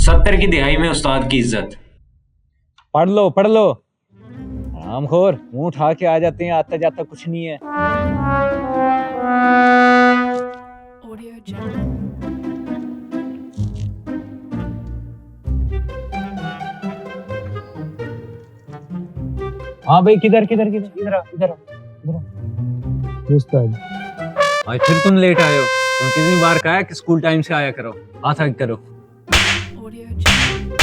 70 की दिहाई में उस्ताद की इज्जत। पढ़ लो पढ़ लो, हरामखोर मुंह उठा के आ जाते हैं, आता जाता कुछ नहीं है। Audio Jungle. हाँ भाई, किधर किधर किधर इधर आओ, इधर आओ, इधर आओ। उस्ताद, आज फिर तुम लेट आए हो। तुम कितनी बार कहा है कि स्कूल टाइम से आया करो, आता करो। Audio Jungle.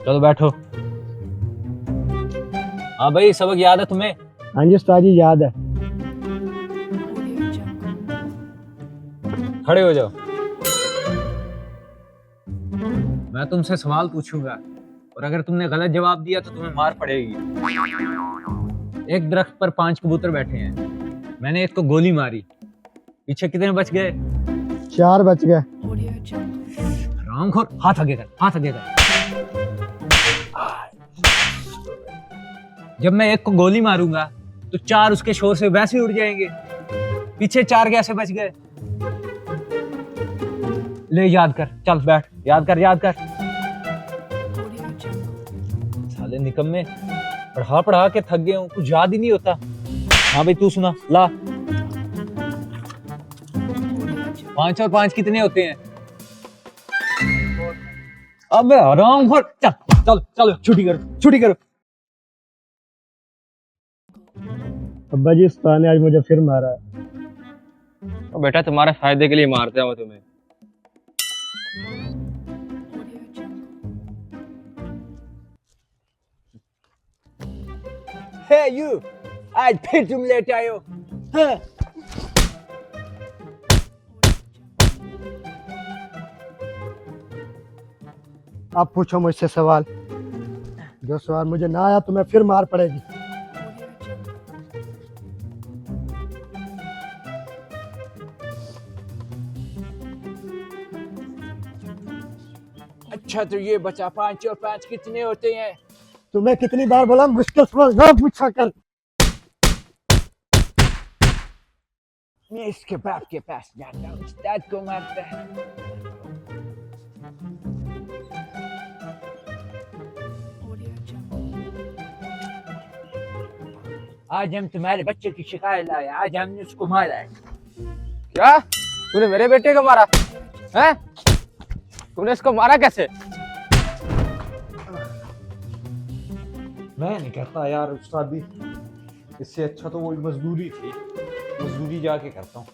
चलो बैठो। हाँ भाई, सबक याद है तुम्हें? हाँ जी उस्ताद जी, याद है। Audio Jungle. खड़े हो जाओ। मैं तुमसे सवाल पूछूंगा और अगर तुमने गलत जवाब दिया तो तुम्हें मार पड़ेगी। एक दरख्त पर 5 कबूतर बैठे हैं, मैंने एक को गोली मारी, पीछे कितने बच गए? 4 बच गए। Audio Jungle. हरामखोर, हाथ आगे कर, हाथ आगे कर। जब मैं एक को गोली मारूंगा तो 4 उसके शोर से वैसे ही उड़ जाएंगे, पीछे 4 कैसे बच गए? ले याद कर, चल बैठ, याद कर याद कर। Audio Jungle. साले निकम्मे, पढ़ा पढ़ा के थक गए हूँ, कुछ याद ही नहीं होता। हाँ भाई तू सुना, ला। 5 और 5 कितने होते हैं? अबे हरामखोर, चल चल चलो छुट्टी करो, छुट्टी करो। अब्बा जी, उस्ताद ने आज मुझे फिर मारा है। तो बेटा तुम्हारे फायदे के लिए मारते हैं वो तुम्हें। Audio Jungle. हे यू, आज फिर तुम लेट आए हो। हाँ। आप पूछो मुझसे सवाल, जो सवाल मुझे ना आया तो मैं फिर मार पड़ेगी। Audio Jungle. अच्छा तो ये बचा, 5 और 5 कितने होते हैं? तुम्हें कितनी बार बोला मुश्किल सवाल ना पूछा कर। मैं इसके बाप के पास जाता हूँ, उस्ताद को मारता है। Audio Jungle. आज हम तुम्हारे बच्चे की शिकायत लाए, आज हमने उसको मारा है। क्या तूने मेरे बेटे को मारा है? तूने इसको मारा कैसे? मैं नहीं करता यार उस्तादी, इससे अच्छा तो वो मजदूरी थी, मजदूरी जाके करता हूँ।